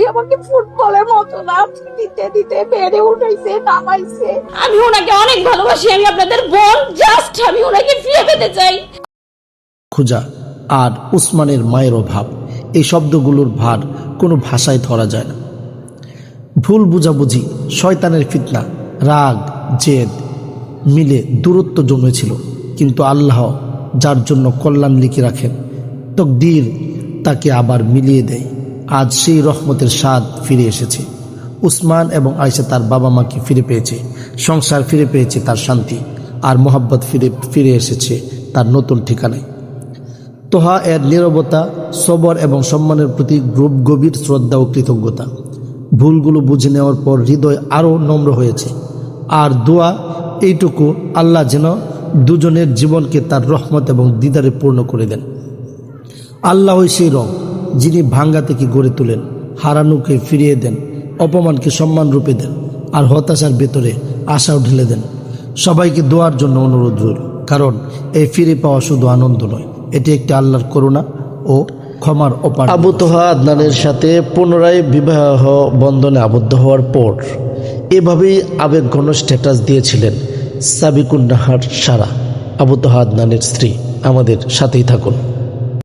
আমাকে ফুটবলের মতো লাফ দিতে দিতে বেড়ে উঠাইছে, নামাইছে। আমি ওনাকে অনেক ভালোবাসি, আমি আপনাদের বোন, জাস্ট আমি ওনাকে ফিরে পেতে চাই। খোঁজা আর উসমানের মায়ের অভাব, এই শব্দগুলোর ভার কোনো ভাষায় ধরা যায় না। ভুল বুঝাবুঝি, শয়তানের ফিতনা, রাগ, জেদ মিলে দূরত্ব জমেছিল, কিন্তু আল্লাহ যার জন্য কল্যাণ লিখে রাখেন, তকদির তাকে আবার মিলিয়ে দেয়। আজ সেই রহমতের স্বাদ ফিরে এসেছে। উসমান এবং আয়েশা তার বাবা মাকে ফিরে পেয়েছে, সংসার ফিরে পেয়েছে তার শান্তি, আর মোহাব্বত ফিরে এসেছে তার নতুন ঠিকানায়। তোহা এর নীরবতা, সবর এবং সম্মানের প্রতি গভীর শ্রদ্ধা ও কৃতজ্ঞতা। ভুলগুলো বুঝে নেওয়ার পর হৃদয় আরও নম্র হয়েছে। আর দোয়া এইটুকু, আল্লাহ যেন দুজনের জীবনকে তার রহমত এবং দিদারে পূর্ণ করে দেন। আল্লাহই সেই রব যিনি ভাঙ্গা থেকে গড়ে তোলেন, হারানোকে ফিরিয়ে দেন, অপমানকে সম্মান রূপে দেন, আর হতাশার ভেতরে আশাও ঢেলে দেন। সবাইকে দোয়ার জন্য অনুরোধ রইল, কারণ এই ফিরে পাওয়া শুধু আনন্দ নয়, এটি একটি আল্লাহর করুণা ও ক্ষমার অপার। আবু তোহা আদনানের সাথে পুনরায় বিবাহ বন্ধনে আবদ্ধ হওয়ার পর এভাবেই আবেগঘন স্ট্যাটাস দিয়েছিলেন সাবিকুন নাহার সারা, আবু তোহা আদনানের স্ত্রী। আমাদের সাথেই থাকুন।